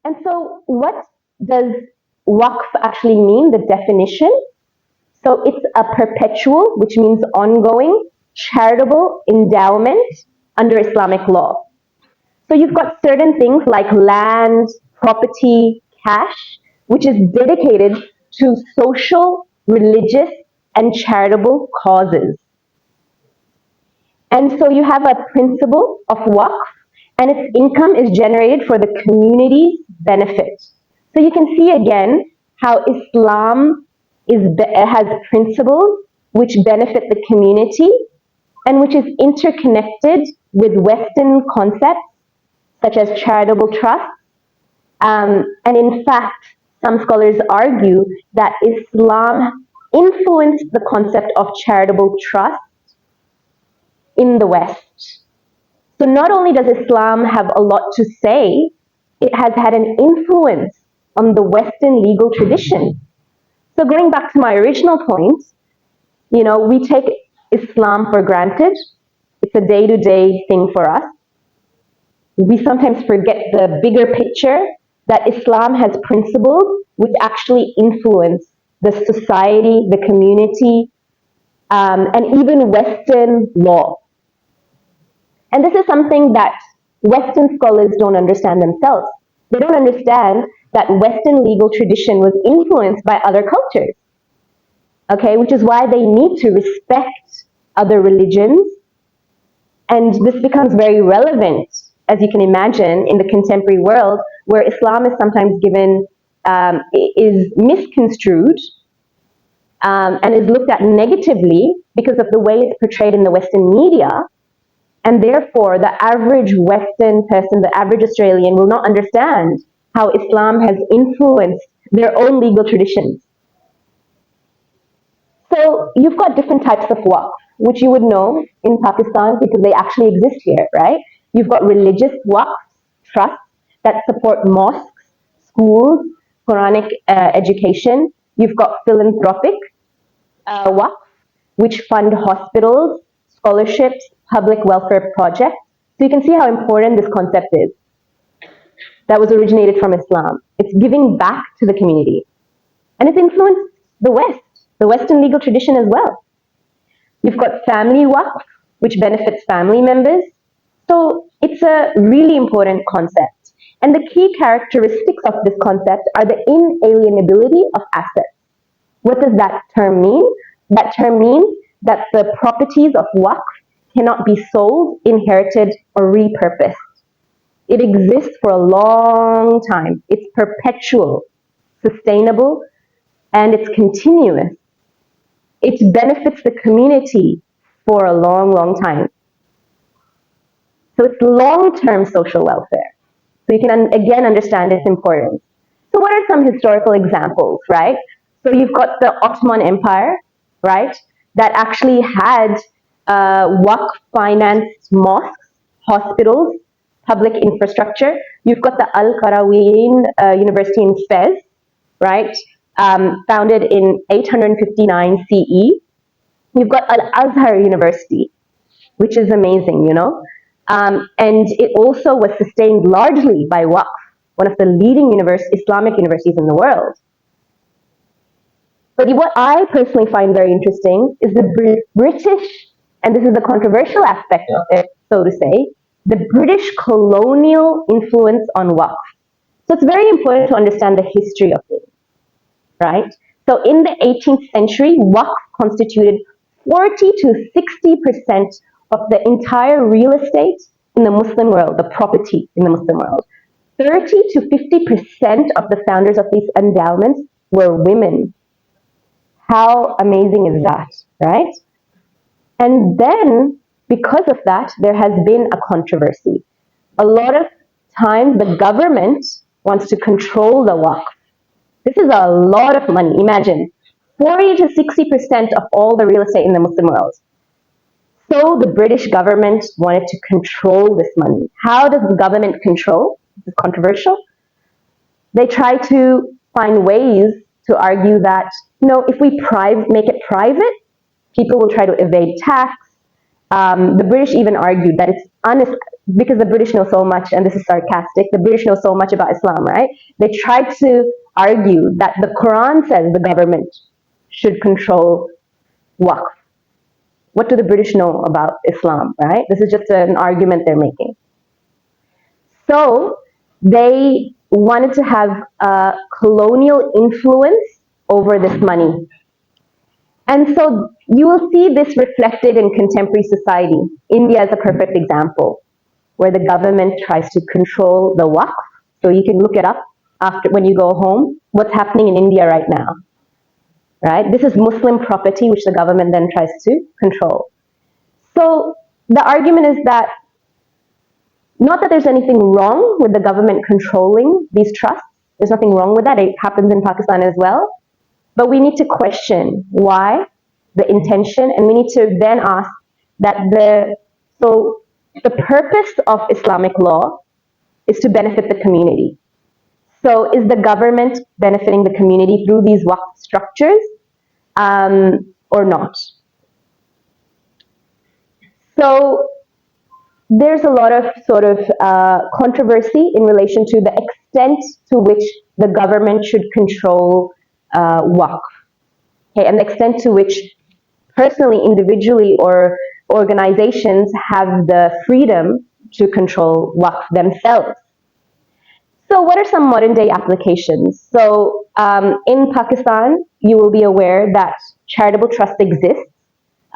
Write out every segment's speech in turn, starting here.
And so what does Waqf actually mean, the definition? So it's a perpetual, which means ongoing, charitable endowment under Islamic law. So you've got certain things like land, property, cash, which is dedicated to social, religious, and charitable causes. And so you have a principle of Waqf, and its income is generated for the community's benefit. So you can see again how Islam has principles which benefit the community and which is interconnected with Western concepts such as charitable trust. And in fact, some scholars argue that Islam influenced the concept of charitable trust in the West. So not only does Islam have a lot to say, it has had an influence on the Western legal tradition. So going back to my original point, we take Islam for granted. It's a day-to-day thing for us. We sometimes forget the bigger picture that Islam has principles which actually influence the society, the community, and even Western law. And this is something that Western scholars don't understand themselves. They don't understand that Western legal tradition was influenced by other cultures, okay, which is why they need to respect other religions. And this becomes very relevant, as you can imagine, in the contemporary world, where Islam is sometimes is misconstrued and is looked at negatively because of the way it's portrayed in the Western media. And therefore, the average Western person, the average Australian, will not understand how Islam has influenced their own legal traditions. So you've got different types of Waqf, which you would know in Pakistan because they actually exist here, right? You've got religious Waqf trusts that support mosques, schools, Quranic education. You've got philanthropic Waqf, which fund hospitals, scholarships, public welfare projects. So you can see how important this concept is. That was originated from Islam. It's giving back to the community. And it's influenced the West, the Western legal tradition as well. You've got family Waqf, which benefits family members. So it's a really important concept. And the key characteristics of this concept are the inalienability of assets. What does that term mean? That term means that the properties of Waqf cannot be sold, inherited, or repurposed. It exists for a long time. It's perpetual, sustainable, and it's continuous. It benefits the community for a long, long time. So it's long-term social welfare. So you can again understand its importance. So what are some historical examples, right? So you've got the Ottoman Empire, right, that actually had Waqf financed mosques, hospitals, public infrastructure. You've got the Al-Qarawiyyin University in Fez, right, founded in 859 CE. You've got Al-Azhar University, which is amazing, and it also was sustained largely by Waqf, one of the leading Islamic universities in the world. But what I personally find very interesting is the British, and this is the controversial aspect of it, so to say, the British colonial influence on Waqf. So it's very important to understand the history of it, right? So in the 18th century, Waqf constituted 40 to 60% of the entire real estate in the Muslim world, the property in the Muslim world. 30 to 50% of the founders of these endowments were women. How amazing is that, right? And then, because of that, there has been a controversy. A lot of times, the government wants to control the Waqf. This is a lot of money. Imagine, 40 to 60% of all the real estate in the Muslim world. So the British government wanted to control this money. How does the government control? This is controversial. They try to find ways to argue that, if we make it private, people will try to evade tax, The British even argued that it's honest, because the British know so much, and this is sarcastic, the British know so much about Islam, right? They tried to argue that the Quran says the government should control Waqf. What do the British know about Islam, right? This is just an argument they're making. So they wanted to have a colonial influence over this money. And so you will see this reflected in contemporary society. India is a perfect example, where the government tries to control the Waqf. So you can look it up after, when you go home, what's happening in India right now. Right? This is Muslim property, which the government then tries to control. So the argument is that, not that there's anything wrong with the government controlling these trusts. There's nothing wrong with that. It happens in Pakistan as well. But we need to question why, the intention, and we need to then ask that the purpose of Islamic law is to benefit the community. So is the government benefiting the community through these Waqf structures or not? So there's a lot of controversy in relation to the extent to which the government should control Waqf, okay, and the extent to which personally, individually, or organizations have the freedom to control Waqf themselves. So what are some modern day applications? So in Pakistan, you will be aware that charitable trust exists,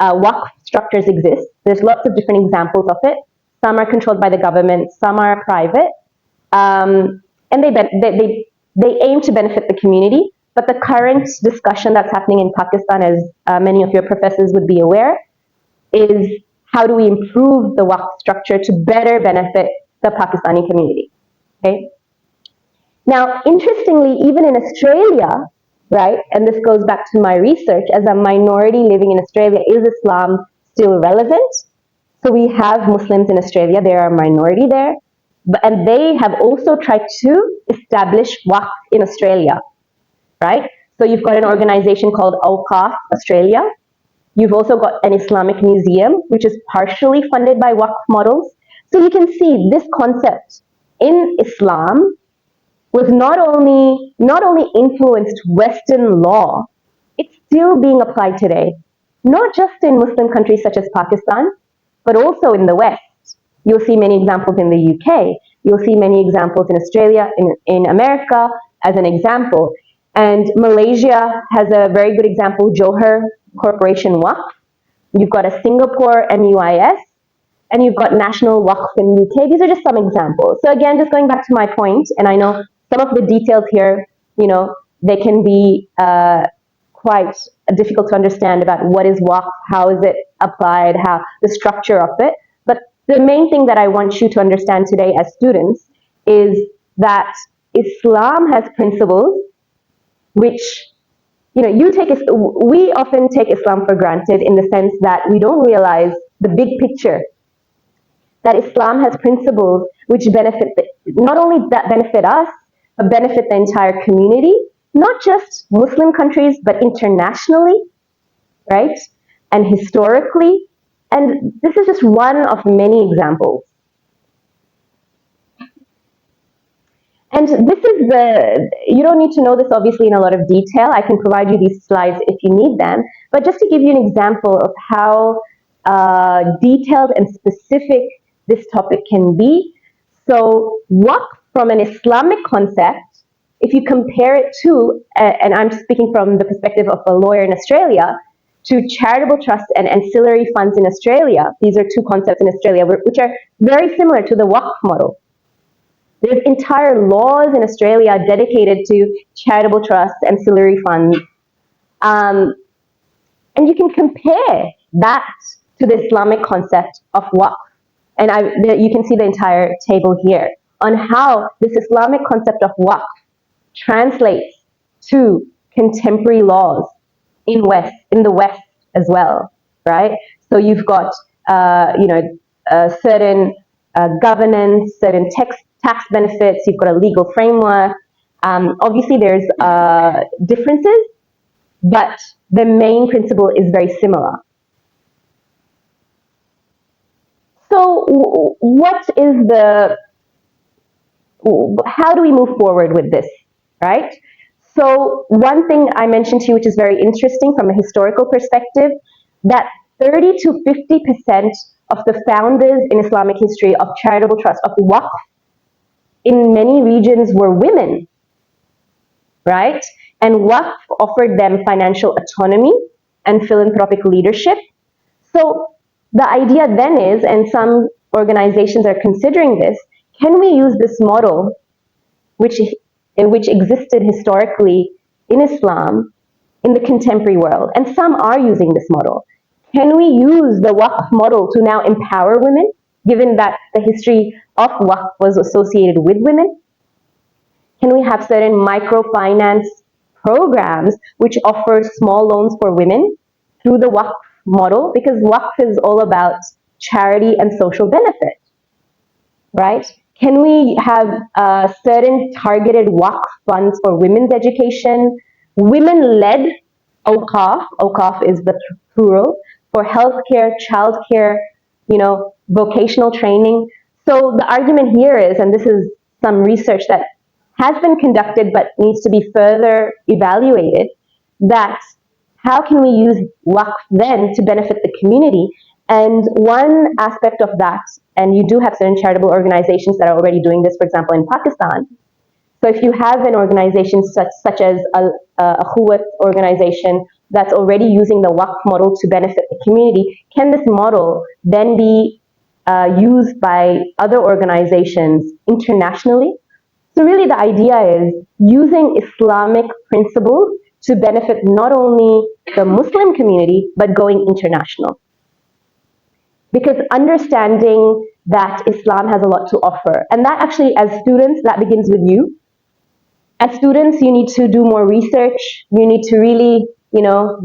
Waqf structures exist. There's lots of different examples of it. Some are controlled by the government, some are private, and they aim to benefit the community. But the current discussion that's happening in Pakistan, as many of your professors would be aware, is how do we improve the Waqf structure to better benefit the Pakistani community, okay? Now, interestingly, even in Australia, right, and this goes back to my research, as a minority living in Australia, is Islam still relevant? So we have Muslims in Australia, they are a minority there, and they have also tried to establish Waqf in Australia, right? So you've got an organization called Waqf Australia. You've also got an Islamic museum, which is partially funded by Waqf models. So you can see this concept in Islam was not only influenced Western law, it's still being applied today, not just in Muslim countries such as Pakistan, but also in the West. You'll see many examples in the UK. You'll see many examples in Australia, in America, as an example. And Malaysia has a very good example, Johor Corporation Waqf. You've got a Singapore MUIS, and you've got National Waqf in the UK. These are just some examples. So again, just going back to my point, and I know some of the details here, they can be quite difficult to understand about what is Waqf, how is it applied, how the structure of it. But the main thing that I want you to understand today as students is that Islam has principles which, we often take Islam for granted, in the sense that we don't realize the big picture, that Islam has principles which not only that benefit us, but benefit the entire community, not just Muslim countries, but internationally, right? And historically. And this is just one of many examples. And this is you don't need to know this obviously in a lot of detail. I can provide you these slides if you need them. But just to give you an example of how detailed and specific this topic can be. So Waqf, from an Islamic concept, if you compare it to, and I'm speaking from the perspective of a lawyer in Australia, to charitable trusts and ancillary funds in Australia, these are two concepts in Australia which are very similar to the Waqf model. There's entire laws in Australia dedicated to charitable trusts, ancillary funds. And you can compare that to the Islamic concept of Waqf. And you can see the entire table here on how this Islamic concept of Waqf translates to contemporary laws in the West as well, right? So you've got, certain governance, certain tax benefits, you've got a legal framework. Obviously, there's differences, but the main principle is very similar. So what is how do we move forward with this, right? So one thing I mentioned to you, which is very interesting from a historical perspective, that 30 to 50% of the founders in Islamic history of charitable trust, of Waqf, in many regions were women, right? And Waqf offered them financial autonomy and philanthropic leadership. So the idea then is, and some organizations are considering this, can we use this model, which existed historically in Islam, in the contemporary world? And some are using this model. Can we use the Waqf model to now empower women, given that the history of Waqf was associated with women? Can we have certain microfinance programs which offer small loans for women through the Waqf model? Because Waqf is all about charity and social benefit, right? Can we have certain targeted Waqf funds for women's education, women-led Awqaf, Awqaf is the plural, for healthcare, childcare, vocational training? So the argument here is, and this is some research that has been conducted but needs to be further evaluated, that how can we use Waqf then to benefit the community? And one aspect of that, and you do have certain charitable organizations that are already doing this, for example, in Pakistan. So if you have an organization such as a Khuwat organization that's already using the Waqf model to benefit the community, can this model then be used by other organizations internationally? So really the idea is using Islamic principles to benefit not only the Muslim community, but going international. Because understanding that Islam has a lot to offer. And that actually, as students, that begins with you. As students, you need to do more research. You need to really,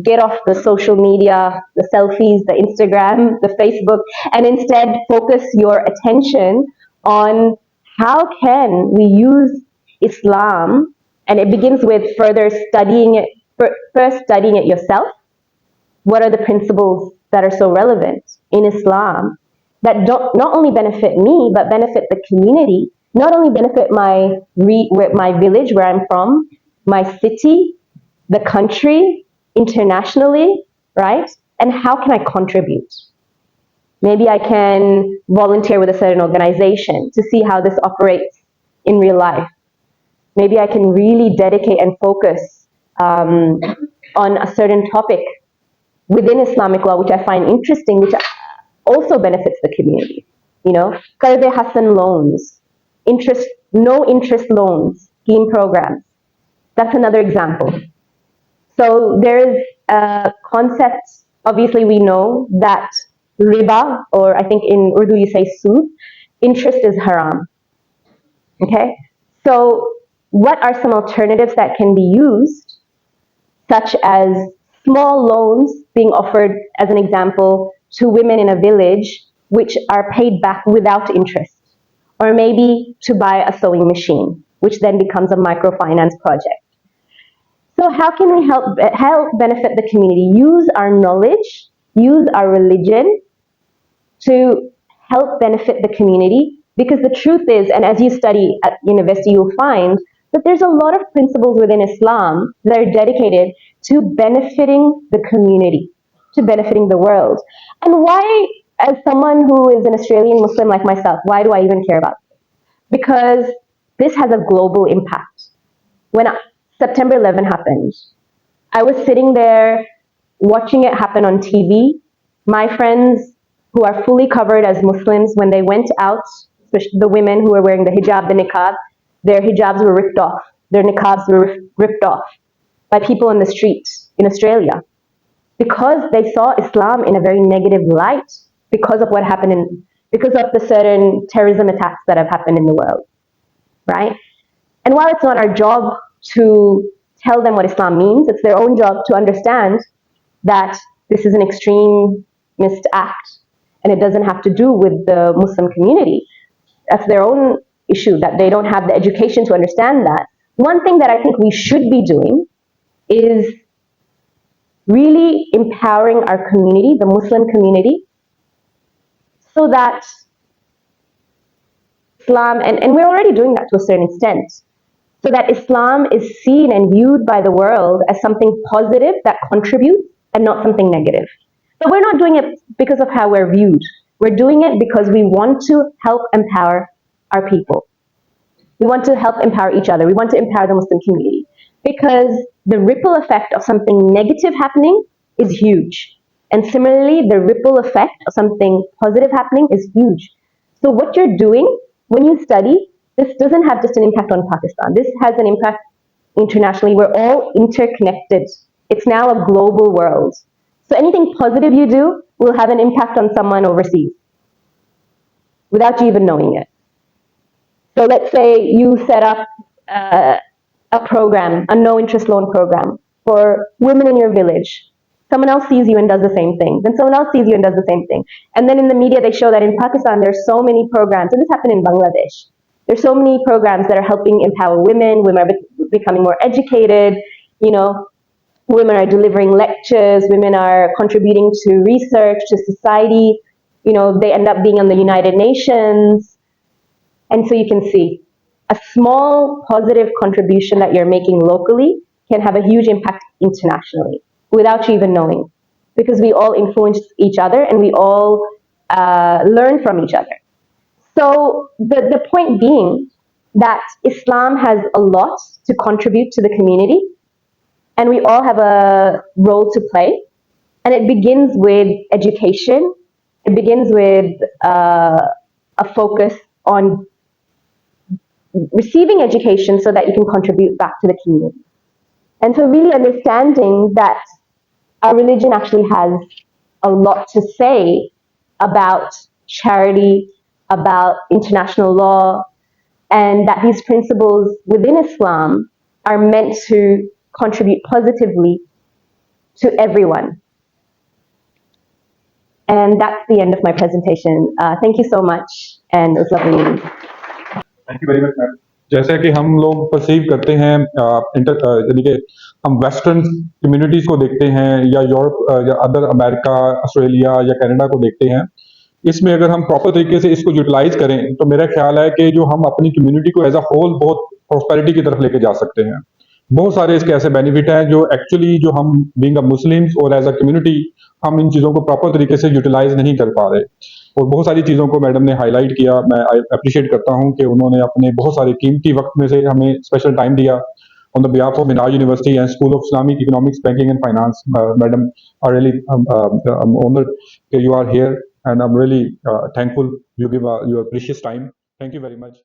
get off the social media, the selfies, the Instagram, the Facebook, and instead focus your attention on how can we use Islam, and it begins with further studying it, first studying it yourself. What are the principles that are so relevant in Islam that don't not only benefit me, but benefit the community, not only benefit my village where I'm from, my city, the country, internationally, right? And how can I contribute? Maybe I can volunteer with a certain organization to see how this operates in real life. Maybe I can really dedicate and focus on a certain topic within Islamic law, which I find interesting, which also benefits the community. Qarz Hasan loans, no interest loans, scheme programs. That's another example. So there is a concept, obviously we know that riba, or I think in Urdu you say sood, interest is haram. Okay? So what are some alternatives that can be used, such as small loans being offered, as an example, to women in a village, which are paid back without interest, or maybe to buy a sewing machine, which then becomes a microfinance project. So how can we help benefit the community? Use our knowledge, use our religion to help benefit the community, because the truth is, and as you study at university, you'll find that there's a lot of principles within Islam that are dedicated to benefiting the community, to benefiting the world. And why, as someone who is an Australian Muslim like myself, why do I even care about this? Because this has a global impact. When September 11 happened, I was sitting there watching it happen on TV. My friends who are fully covered as Muslims, when they went out, especially the women who were wearing the hijab, the niqab, their hijabs were ripped off. Their niqabs were ripped off by people in the street in Australia, because they saw Islam in a very negative light because of what happened because of the certain terrorism attacks that have happened in the world, right? And while it's not our job to tell them what Islam means, it's their own job to understand that this is an extremist act and it doesn't have to do with the Muslim community. That's their own issue, that they don't have the education to understand that. One thing that I think we should be doing is really empowering our community, the Muslim community, so that Islam, and we're already doing that to a certain extent, so that Islam is seen and viewed by the world as something positive that contributes and not something negative. So we're not doing it because of how we're viewed. We're doing it because we want to help empower our people. We want to help empower each other. We want to empower the Muslim community because the ripple effect of something negative happening is huge. And similarly, the ripple effect of something positive happening is huge. So what you're doing when you study, this doesn't have just an impact on Pakistan. This has an impact internationally. We're all interconnected. It's now a global world. So anything positive you do will have an impact on someone overseas without you even knowing it. So let's say you set up a program, a no-interest loan program for women in your village. Someone else sees you and does the same thing. Then someone else sees you and does the same thing. And then in the media, they show that in Pakistan, there's so many programs, and this happened in Bangladesh. There's so many programs that are helping empower women. Women are becoming more educated. You know, women are delivering lectures. Women are contributing to research, to society. You know, they end up being on the United Nations. And so you can see a small positive contribution that you're making locally can have a huge impact internationally without you even knowing, because we all influence each other and we all learn from each other. So the point being that Islam has a lot to contribute to the community, and we all have a role to play. And it begins with education. It begins with a focus on receiving education so that you can contribute back to the community. And so really understanding that our religion actually has a lot to say about charity, about international law, and that these principles within Islam are meant to contribute positively to everyone. And that's the end of my presentation. Thank you so much, and it was lovely meeting you. Thank you very much ma'am. जैसा कि हम लोग perceive करते हैं यानी कि हम western communities को देखते हैं या यूरोप या अदर अमेरिका, ऑस्ट्रेलिया या कनाडा को देखते हैं, इसमें अगर हम प्रॉपर तरीके से इसको यूटिलाइज करें तो मेरा ख्याल है कि जो हम अपनी कम्युनिटी को एज अ होल बहुत प्रॉस्पेरिटी की तरफ लेके जा सकते हैं। बहुत सारे इसके ऐसे बेनिफिट हैं जो एक्चुअली जो हम बीइंग अ मुस्लिम्स और एज अ कम्युनिटी हम इन चीज़ों को प्रॉपर तरीके से यूटिलाइज नहीं कर पा रहे, और बहुत सारी चीज़ों को मैडम ने हाईलाइट किया। मैं अप्रिशिएट करता हूं कि उन्होंने अपने बहुत सारे कीमती वक्त में से हमें स्पेशल टाइम दिया on the behalf of Minhaj University and School of Islamic Economics, Banking and Finance. Madam, I really I'm honored that you are here, and I'm really thankful you give your precious time. Thank you very much.